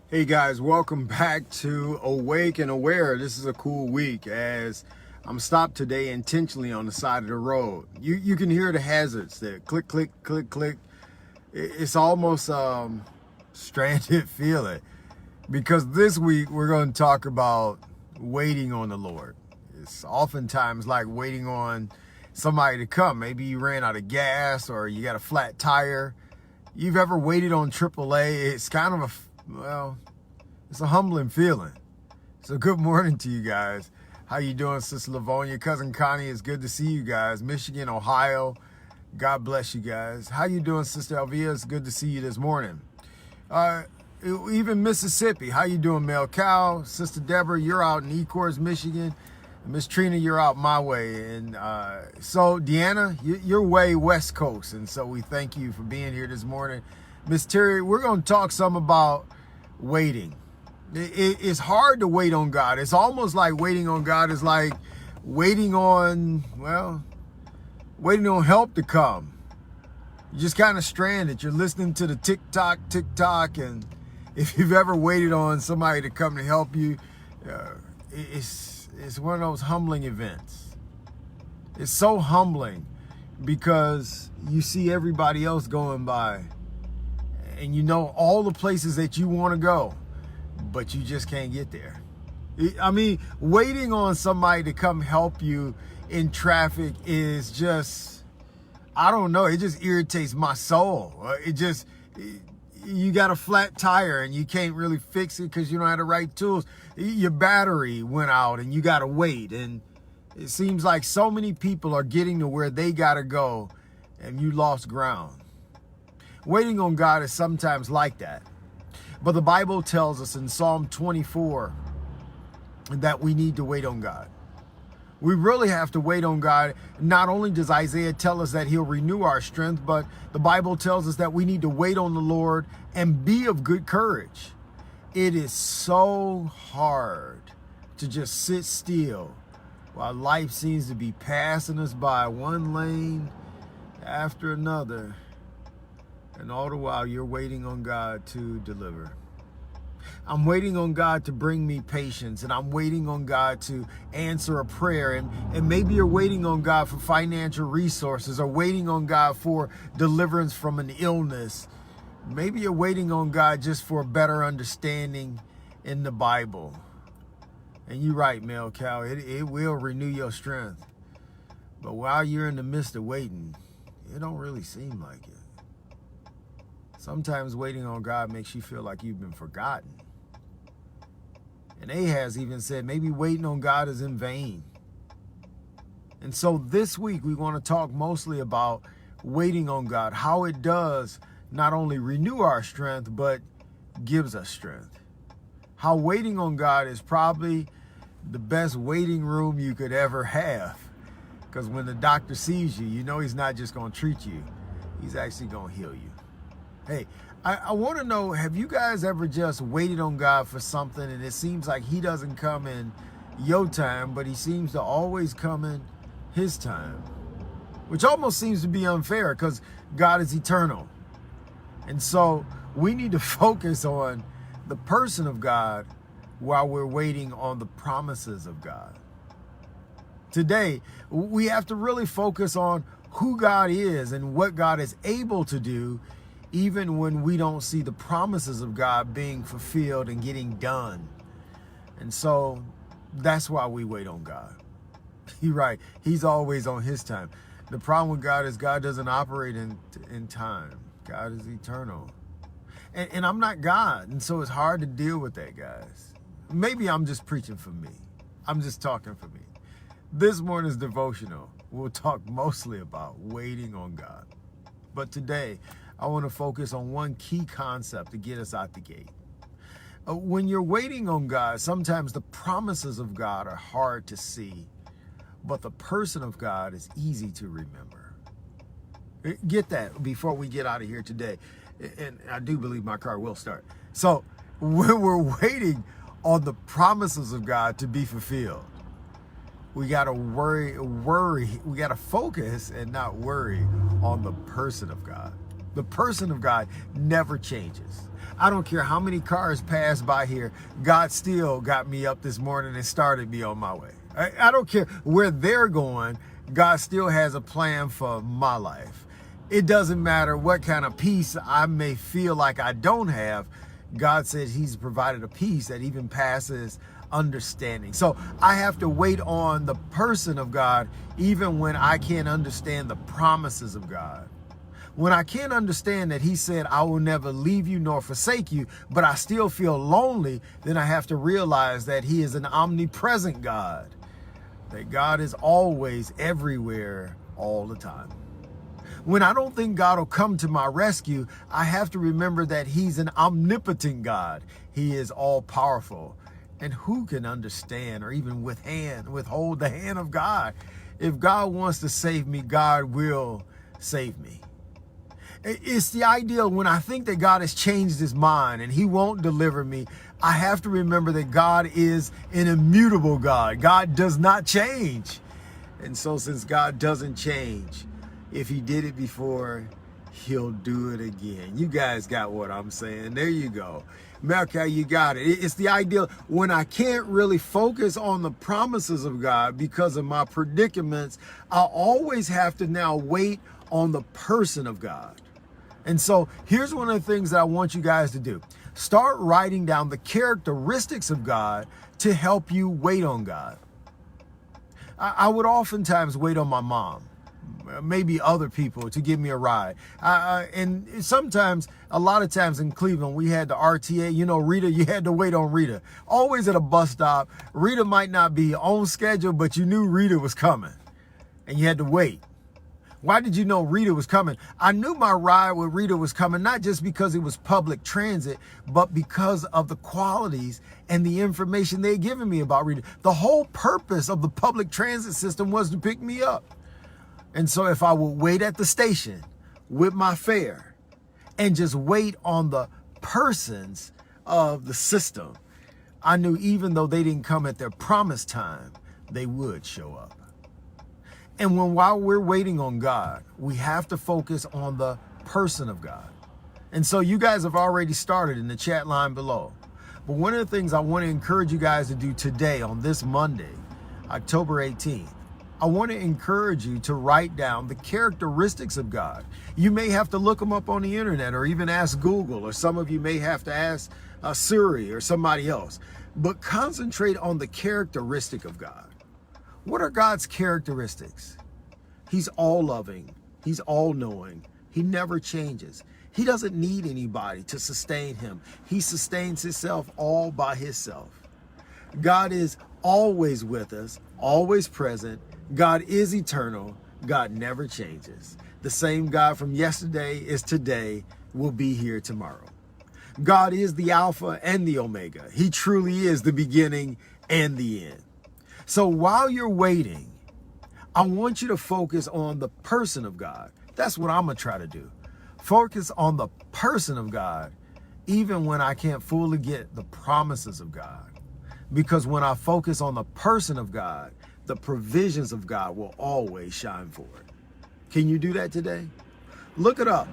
Hey guys, welcome back to Awake and Aware. This is a cool week as I'm stopped today intentionally on the side of the road. You can hear the hazards there. Click, click, click, click. It's almost stranded feeling because this week we're going to talk about waiting on the Lord. It's oftentimes like waiting on somebody to come. Maybe you ran out of gas or you got a flat tire. You've ever waited on AAA? It's kind of it's a humbling feeling. So good morning to you guys. How you doing, Sister Livonia? Cousin Connie, it's good to see you guys. Michigan, Ohio, God bless you guys. How you doing, Sister Elvia? It's good to see you this morning. Even Mississippi, how you doing, Mel Cow? Sister Deborah, you're out in Ecorse, Michigan. Miss Trina, you're out my way. And so Deanna, you're way West Coast. And so we thank you for being here this morning. Miss Terry, we're going to talk some about waiting. It's hard to wait on God. It's almost like waiting on God is like waiting on help to come. You're just kind of stranded. You're listening to the tick tock, and if you've ever waited on somebody to come to help you, it's one of those humbling events. It's so humbling because you see everybody else going by and you know all the places that you want to go, but you just can't get there. I mean, waiting on somebody to come help you in traffic is just, I don't know, it just irritates my soul. You got a flat tire and you can't really fix it because you don't have the right tools. Your battery went out and you got to wait. And it seems like so many people are getting to where they got to go and you lost ground. Waiting on God is sometimes like that. But the Bible tells us in Psalm 24 that we need to wait on God. We really have to wait on God. Not only does Isaiah tell us that he'll renew our strength, but the Bible tells us that we need to wait on the Lord and be of good courage. It is so hard to just sit still while life seems to be passing us by one lane after another. And all the while you're waiting on God to deliver. I'm waiting on God to bring me patience, and I'm waiting on God to answer a prayer. And maybe you're waiting on God for financial resources or waiting on God for deliverance from an illness. Maybe you're waiting on God just for a better understanding in the Bible. And you're right, Mel Cow, it will renew your strength. But while you're in the midst of waiting, it don't really seem like it. Sometimes waiting on God makes you feel like you've been forgotten. And Ahaz even said maybe waiting on God is in vain. And so this week we want to talk mostly about waiting on God, how it does not only renew our strength, but gives us strength. How waiting on God is probably the best waiting room you could ever have. Because when the doctor sees you, you know he's not just going to treat you. He's actually going to heal you. Hey, I want to know, have you guys ever just waited on God for something and it seems like he doesn't come in your time, but he seems to always come in his time? Which almost seems to be unfair because God is eternal. And so we need to focus on the person of God while we're waiting on the promises of God. Today, we have to really focus on who God is and what God is able to do, even when we don't see the promises of God being fulfilled and getting done. And so that's why we wait on God. You're right. He's always on his time. The problem with God is God doesn't operate in time. God is eternal. And I'm not God. And so it's hard to deal with that, guys. Maybe I'm just preaching for me. I'm just talking for me. This morning's devotional, we'll talk mostly about waiting on God. But today, I want to focus on one key concept to get us out the gate. When you're waiting on God, sometimes the promises of God are hard to see, but the person of God is easy to remember. Get that before we get out of here today. And I do believe my car will start. So when we're waiting on the promises of God to be fulfilled, we got to worry. We got to focus and not worry on the person of God. The person of God never changes. I don't care how many cars pass by here, God still got me up this morning and started me on my way. I don't care where they're going, God still has a plan for my life. It doesn't matter what kind of peace I may feel like I don't have. God says he's provided a peace that even passes understanding. So I have to wait on the person of God even when I can't understand the promises of God. When I can't understand that he said, I will never leave you nor forsake you, but I still feel lonely, then I have to realize that he is an omnipresent God, that God is always everywhere all the time. When I don't think God will come to my rescue, I have to remember that he's an omnipotent God. He is all powerful. And who can understand or even withhold the hand of God? If God wants to save me, God will save me. It's the ideal when I think that God has changed his mind and he won't deliver me. I have to remember that God is an immutable God. God does not change. And so since God doesn't change, if he did it before, he'll do it again. You guys got what I'm saying. There you go. Malachi, you got it. It's the ideal when I can't really focus on the promises of God because of my predicaments. I always have to now wait on the person of God. And so here's one of the things that I want you guys to do. Start writing down the characteristics of God to help you wait on God. I would oftentimes wait on my mom, maybe other people to give me a ride. And sometimes, a lot of times in Cleveland, we had the RTA, Rita, you had to wait on Rita. Always at a bus stop, Rita might not be on schedule, but you knew Rita was coming and you had to wait. Why did you know Rita was coming? I knew my ride with Rita was coming, not just because it was public transit, but because of the qualities and the information they had given me about Rita. The whole purpose of the public transit system was to pick me up. And so if I would wait at the station with my fare and just wait on the persons of the system, I knew even though they didn't come at their promised time, they would show up. And while we're waiting on God, we have to focus on the person of God. And so you guys have already started in the chat line below. But one of the things I want to encourage you guys to do today on this Monday, October 18th, I want to encourage you to write down the characteristics of God. You may have to look them up on the internet or even ask Google, or some of you may have to ask Siri or somebody else. But concentrate on the characteristic of God. What are God's characteristics? He's all loving. He's all knowing. He never changes. He doesn't need anybody to sustain him. He sustains himself all by himself. God is always with us, always present. God is eternal. God never changes. The same God from yesterday is today, will be here tomorrow. God is the Alpha and the Omega. He truly is the beginning and the end. So while you're waiting, I want you to focus on the person of God. That's what I'm going to try to do. Focus on the person of God, even when I can't fully get the promises of God. Because when I focus on the person of God, the provisions of God will always shine forward. Can you do that today? Look it up.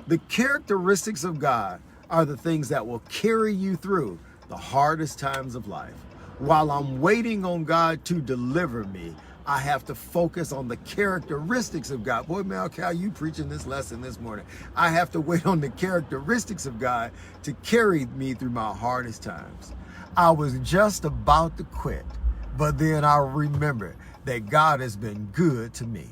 The characteristics of God are the things that will carry you through the hardest times of life. While I'm waiting on God to deliver me, I have to focus on the characteristics of God. Boy, Malachi, you preaching this lesson this morning. I have to wait on the characteristics of God to carry me through my hardest times. I was just about to quit, but then I remembered that God has been good to me.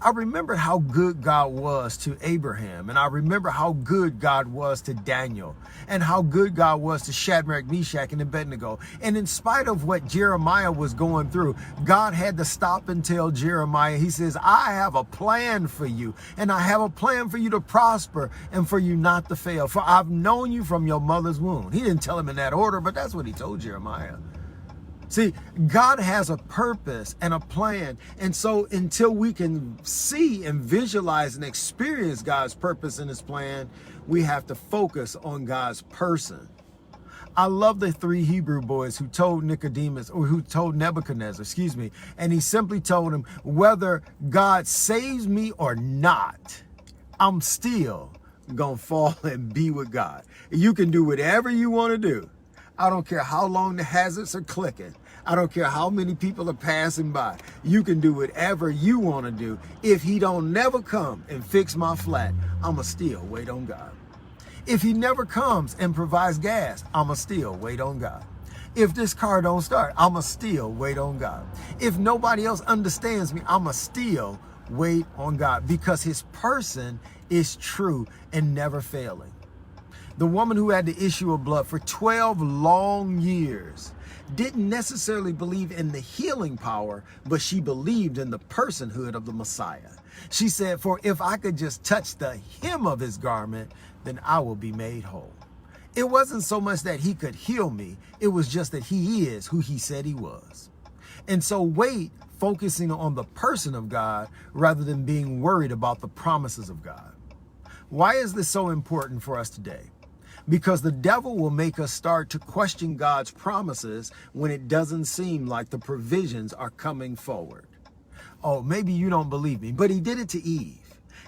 I remember how good God was to Abraham, and I remember how good God was to Daniel, and how good God was to Shadrach, Meshach, and Abednego. And in spite of what Jeremiah was going through, God had to stop and tell Jeremiah, he says, I have a plan for you, and I have a plan for you to prosper and for you not to fail. For I've known you from your mother's womb. He didn't tell him in that order, but that's what he told Jeremiah. See, God has a purpose and a plan. And so until we can see and visualize and experience God's purpose and his plan, we have to focus on God's person. I love the three Hebrew boys who told Nebuchadnezzar, and he simply told him, whether God saves me or not, I'm still going to fall and be with God. You can do whatever you want to do. I don't care how long the hazards are clicking. I don't care how many people are passing by. You can do whatever you want to do. If he don't never come and fix my flat, I'ma still wait on God. If he never comes and provides gas, I'ma still wait on God. If this car don't start, I'ma still wait on God. If nobody else understands me, I'ma still wait on God, because his person is true and never failing. The woman who had the issue of blood for 12 long years didn't necessarily believe in the healing power, but she believed in the personhood of the Messiah. She said, for if I could just touch the hem of his garment, then I will be made whole. It wasn't so much that he could heal me. It was just that he is who he said he was. And so wait, focusing on the person of God rather than being worried about the promises of God. Why is this so important for us today? Because the devil will make us start to question God's promises when it doesn't seem like the provisions are coming forward. Oh, maybe you don't believe me, but he did it to Eve.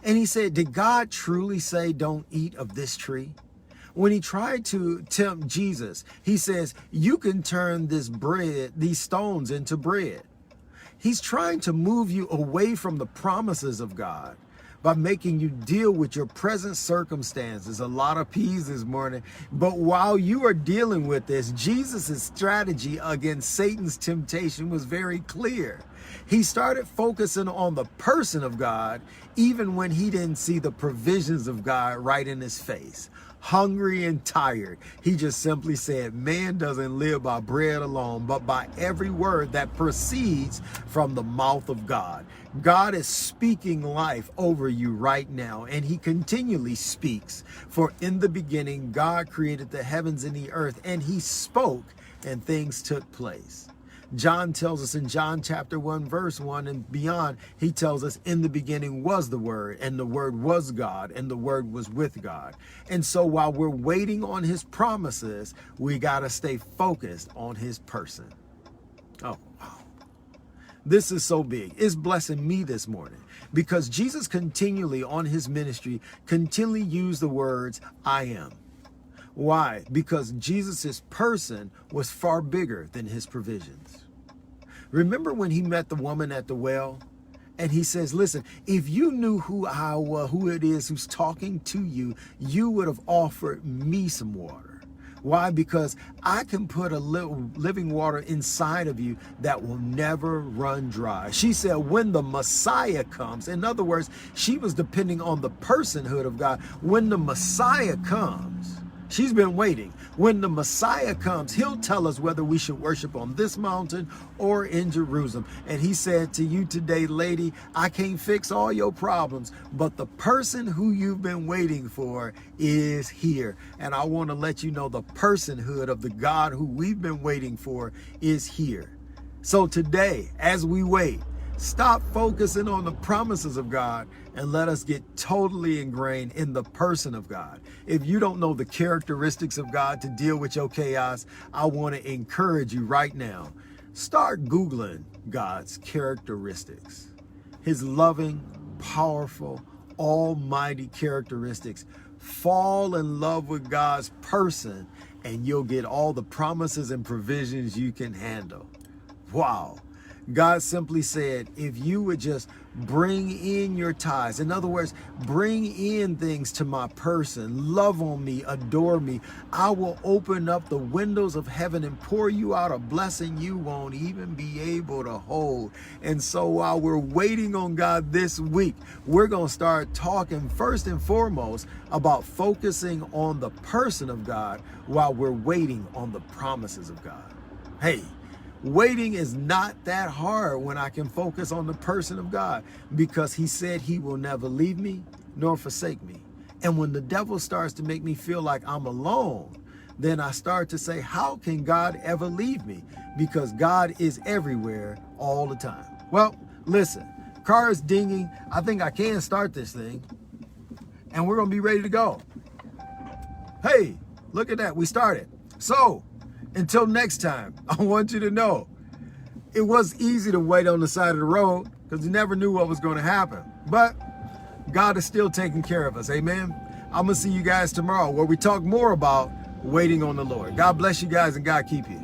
And he said, did God truly say, don't eat of this tree? When he tried to tempt Jesus, he says, you can turn these stones into bread. He's trying to move you away from the promises of God by making you deal with your present circumstances. A lot of P's this morning. But while you are dealing with this, Jesus' strategy against Satan's temptation was very clear. He started focusing on the person of God, even when he didn't see the provisions of God right in his face. Hungry and tired, he just simply said, man doesn't live by bread alone, but by every word that proceeds from the mouth of God. God is speaking life over you right now, and he continually speaks. For in the beginning, God created the heavens and the earth, and he spoke, and things took place. John tells us in John chapter 1, verse 1 and beyond, he tells us in the beginning was the Word, and the Word was God, and the Word was with God. And so while we're waiting on his promises, we got to stay focused on his person. Oh, wow. This is so big. It's blessing me this morning because Jesus continually on his ministry continually used the words, I am. Why? Because Jesus' person was far bigger than his provisions. Remember when he met the woman at the well? And he says, listen, if you knew who it is who's talking to you, you would have offered me some water. Why? Because I can put a little living water inside of you that will never run dry. She said, when the Messiah comes, in other words, she was depending on the personhood of God. When the Messiah comes, she's been waiting. When the Messiah comes, he'll tell us whether we should worship on this mountain or in Jerusalem. And he said to you today, lady, I can't fix all your problems, but the person who you've been waiting for is here. And I want to let you know the personhood of the God who we've been waiting for is here. So today, as we wait, stop focusing on the promises of God and let us get totally ingrained in the person of God. If you don't know the characteristics of God to deal with your chaos, I want to encourage you right now. Start Googling God's characteristics. His loving, powerful, almighty characteristics. Fall in love with God's person and you'll get all the promises and provisions you can handle. Wow. God simply said, if you would just bring in your tithes, in other words, bring in things to my person, love on me, adore me, I will open up the windows of heaven and pour you out a blessing you won't even be able to hold. And so while we're waiting on God this week, we're going to start talking first and foremost about focusing on the person of God while we're waiting on the promises of God. Hey, waiting is not that hard when I can focus on the person of God, because he said he will never leave me nor forsake me. And when the devil starts to make me feel like I'm alone, then I start to say, how can God ever leave me? Because God is everywhere all the time. Well, listen, car is dinging. I think I can start this thing and we're going to be ready to go. Hey, look at that. We started. So until next time, I want you to know it was easy to wait on the side of the road because you never knew what was going to happen. But God is still taking care of us. Amen. I'm going to see you guys tomorrow where we talk more about waiting on the Lord. God bless you guys and God keep you.